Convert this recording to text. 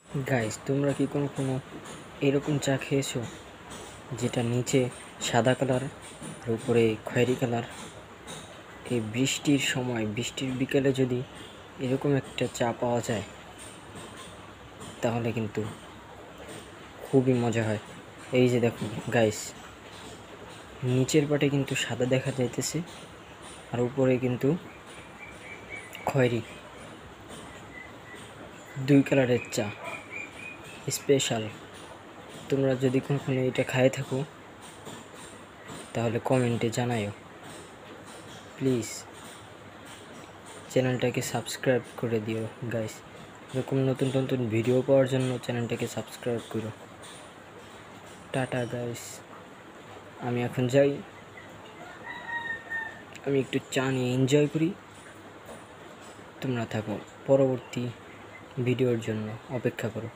Guys, তোমরা কি কোনো এরকম চা খেয়েছো যেটা নিচে সাদা কালার আর উপরে খয়েরি কালার? এই বৃষ্টির সময়, বৃষ্টির বিকেলে যদি এরকম একটা চা পাওয়া যায় তাহলে কিন্তু খুবই মজা হয়। এই যে দেখো গাইস, নিচের পাটে কিন্তু সাদা দেখা যাইতেছে আর উপরে কিন্তু খয়েরি, দুই কালারের চা স্পেশাল। তোমরা যদি কখনো এটা খায় থাকো তাহলে কমেন্টে জানাও প্লিজ। চ্যানেলটাকে সাবস্ক্রাইব করে দিও গাইস। এরকম নতুন নতুন ভিডিও পাওয়ার জন্য চ্যানেলটাকে সাবস্ক্রাইব করো। টাটা গাইস, আমি এখন যাই, আমি একটু চা নিয়ে এনজয় করি। তোমরা থাকো, পরবর্তী ভিডিওর জন্য অপেক্ষা করো।